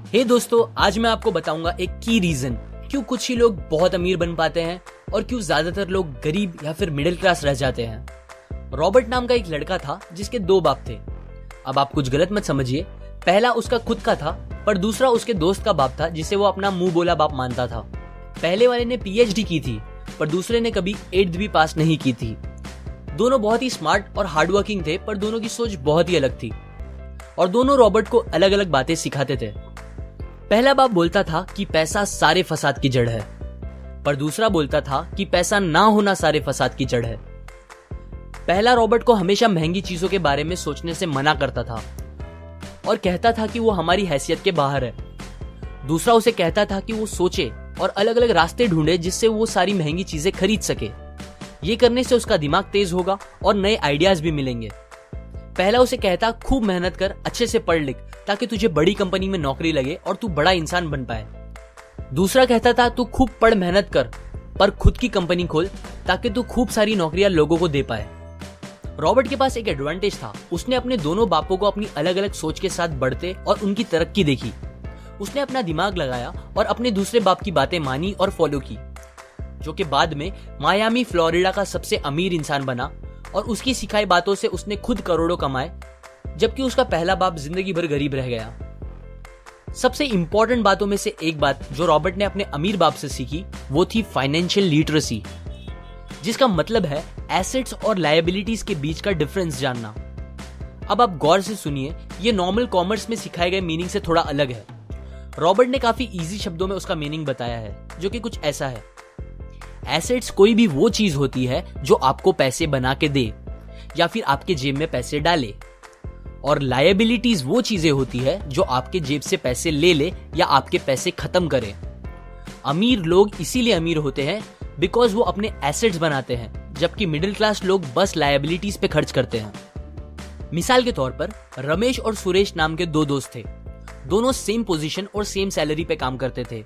हे दोस्तों, आज मैं आपको बताऊंगा एक की रीजन क्यों कुछ ही लोग बहुत अमीर बन पाते हैं और क्यों ज्यादातर लोग गरीब या फिर मिडिल क्लास रह जाते हैं। रॉबर्ट नाम का एक लड़का था जिसके दो बाप थे। अब आप कुछ गलत मत समझिए, पहला उसका खुद का था पर दूसरा उसके दोस्त का बाप था जिसे वो अपना मुंह बोला बाप मानता था। पहले वाले ने पीएचडी की थी पर दूसरे ने कभी 8th भी पास नहीं की थी। दोनों बहुत ही स्मार्ट और हार्डवर्किंग थे पर दोनों की सोच बहुत ही अलग थी और दोनों रॉबर्ट को अलग अलग बातें सिखाते थे। पहला बाप बोलता था कि पैसा सारे फसाद की जड़ है, पर दूसरा बोलता था कि पैसा ना होना सारे फसाद की जड़ है। पहला रॉबर्ट को हमेशा महंगी चीजों के बारे में सोचने से मना करता था और कहता था कि वो हमारी हैसियत के बाहर है। दूसरा उसे कहता था कि वो सोचे और अलग अलग रास्ते ढूंढे जिससे वो सारी महंगी चीजें खरीद सके। ये करने से उसका दिमाग तेज होगा और नए आइडियाज भी मिलेंगे। पहला उसे कहता खूब मेहनत कर, अच्छे से पढ़ लिख ताकि तुझे बड़ी कंपनी में नौकरी लगे और तू बड़ा इंसान बन पाए। दूसरा कहता था तू खूब पढ़ मेहनत कर पर खुद की कंपनी खोल ताकि तू खूब सारी नौकरियां लोगों को दे पाए। रॉबर्ट के पास एक एडवांटेज था, उसने अपने दोनों बापों को अपनी अलग अलग सोच के साथ बढ़ते और उनकी तरक्की देखी। उसने अपना दिमाग लगाया और अपने दूसरे बाप की बातें मानी और फॉलो की, जो कि बाद में मायामी फ्लोरिडा का सबसे अमीर इंसान बना और उसकी सिखाई बातों से उसने खुद करोड़ों कमाए, जबकि उसका पहला बाप जिंदगी भर गरीब रह गया। सबसे इंपॉर्टेंट बातों में से एक बात जो रॉबर्ट ने अपने अमीर बाप से सीखी वो थी फाइनेंशियल लिटरेसी, जिसका मतलब है एसेट्स और लायबिलिटीज के बीच का डिफरेंस जानना। अब आप गौर से सुनिए, ये नॉर्मल कॉमर्स में सिखाए गए मीनिंग से थोड़ा अलग है। रॉबर्ट ने काफी इजी शब्दों में उसका मीनिंग बताया है, जो कि कुछ ऐसा है। एसेट्स कोई भी वो चीज होती है जो आपको पैसे बना के दे या फिर आपके जेब में पैसे डाले, और लायबिलिटीज वो चीजें होती है जो आपके जेब से पैसे ले ले या आपके पैसे खत्म करे। अमीर लोग इसीलिए अमीर होते हैं बिकॉज वो अपने एसेट्स बनाते हैं, जबकि मिडिल क्लास लोग बस लायबिलिटीज पे खर्च करते हैं। मिसाल के तौर पर रमेश और सुरेश नाम के दो दोस्त थे। दोनों सेम पोजीशन और सेम सैलरी पे काम करते थे।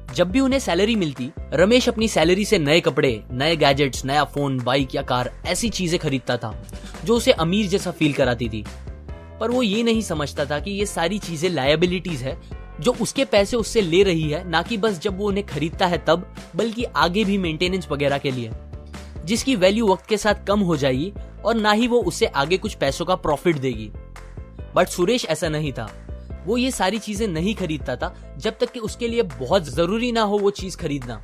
जब भी उन्हें सैलरी मिलती, रमेश अपनी सैलरी से नए कपड़े, नए गैजेट्स, नया फोन, बाइक या कार ऐसी चीजें खरीदता था जो उसे अमीर जैसा फील कराती थी। पर वो ये नहीं समझता था कि ये सारी चीजें लायबिलिटीज है जो उसके पैसे उससे ले रही है, ना कि बस जब वो उन्हें खरीदता है तब, बल्कि आगे भी मेंटेनेंस वगैरह के लिए, जिसकी वैल्यू वक्त के साथ कम हो जाएगी और ना ही वो उससे आगे कुछ पैसों का प्रॉफिट देगी। बट सुरेश ऐसा नहीं था। वो ये सारी चीजें नहीं खरीदता था जब तक कि उसके लिए बहुत जरूरी ना हो वो चीज खरीदना।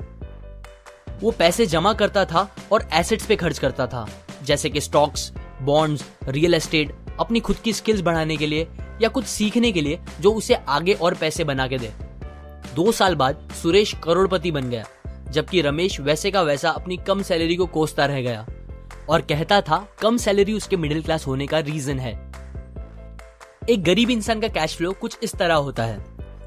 वो पैसे जमा करता था और एसेट्स पे खर्च करता था, जैसे कि स्टॉक्स, बॉन्ड्स, रियल एस्टेट, अपनी खुद की स्किल्स बढ़ाने के लिए या कुछ सीखने के लिए जो उसे आगे और पैसे बना के दे। 2 साल बाद सुरेश करोड़पति बन गया, जबकि रमेश वैसे का वैसा अपनी कम सैलरी को कोसता रह गया और कहता था कम सैलरी उसके मिडिल क्लास होने का रीजन है। एक गरीब इंसान का कैश फ्लो कुछ इस तरह होता है,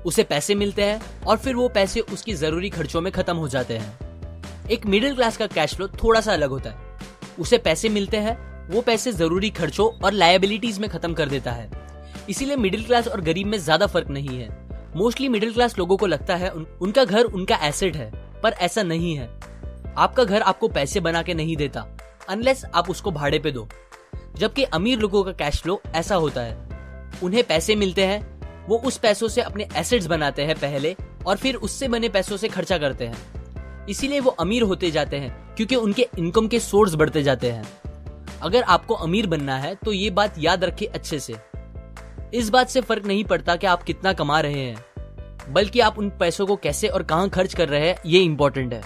उसे पैसे मिलते हैं और फिर वो पैसे उसकी जरूरी खर्चों में खत्म हो जाते हैं। एक मिडिल क्लास का कैश फ्लो थोड़ा सा अलग होता है, उसे पैसे मिलते हैं, वो पैसे जरूरी खर्चों और लायबिलिटीज में खत्म कर देता है। इसीलिए मिडिल क्लास और गरीब में ज्यादा फर्क नहीं है। मोस्टली मिडिल क्लास लोगों को लगता है उनका घर उनका एसेट है, पर ऐसा नहीं है। आपका घर आपको पैसे बना के नहीं देता अनलेस आप उसको भाड़े पे दो, जबकि अमीर लोगों का कैश फ्लो ऐसा होता है। उन्हें पैसे मिलते हैं, वो उस पैसों से अपने एसेट्स बनाते हैं पहले और फिर उससे बने पैसों से खर्चा करते हैं। इसीलिए वो अमीर होते जाते हैं क्योंकि उनके इनकम के सोर्स बढ़ते जाते हैं। अगर आपको अमीर बनना है तो ये बात याद रखिए अच्छे से। इस बात से फर्क नहीं पड़ता कि आप कितना कमा रहे हैं, बल्कि आप उन पैसों को कैसे और कहां खर्च कर रहे हैं, ये इंपॉर्टेंट है।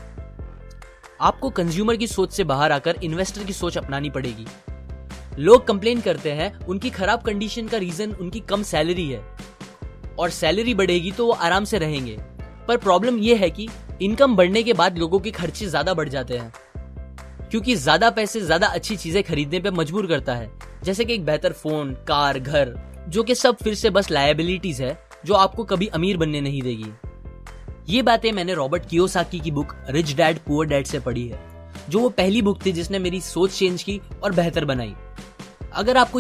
आपको कंज्यूमर की सोच से बाहर आकर इन्वेस्टर की सोच अपनानी पड़ेगी। लोग कंप्लेन करते हैं उनकी खराब कंडीशन का रीजन उनकी कम सैलरी है और सैलरी बढ़ेगी तो वो आराम से रहेंगे, पर प्रॉब्लम ये है कि इनकम बढ़ने के बाद लोगों के खर्चे ज्यादा बढ़ जाते हैं, क्योंकि ज्यादा पैसे ज्यादा अच्छी चीजें खरीदने पे मजबूर करता है, जैसे कि एक बेहतर फोन, कार, घर, जो कि सब फिर से बस लायबिलिटीज है जो आपको कभी अमीर बनने नहीं देगी। ये बातें मैंने रॉबर्ट कियोसाकी की book rich dad poor dad से पढ़ी है, जो वो पहली बुक थी जिसने मेरी सोच चेंज की और बेहतर बनाई। अगर आपको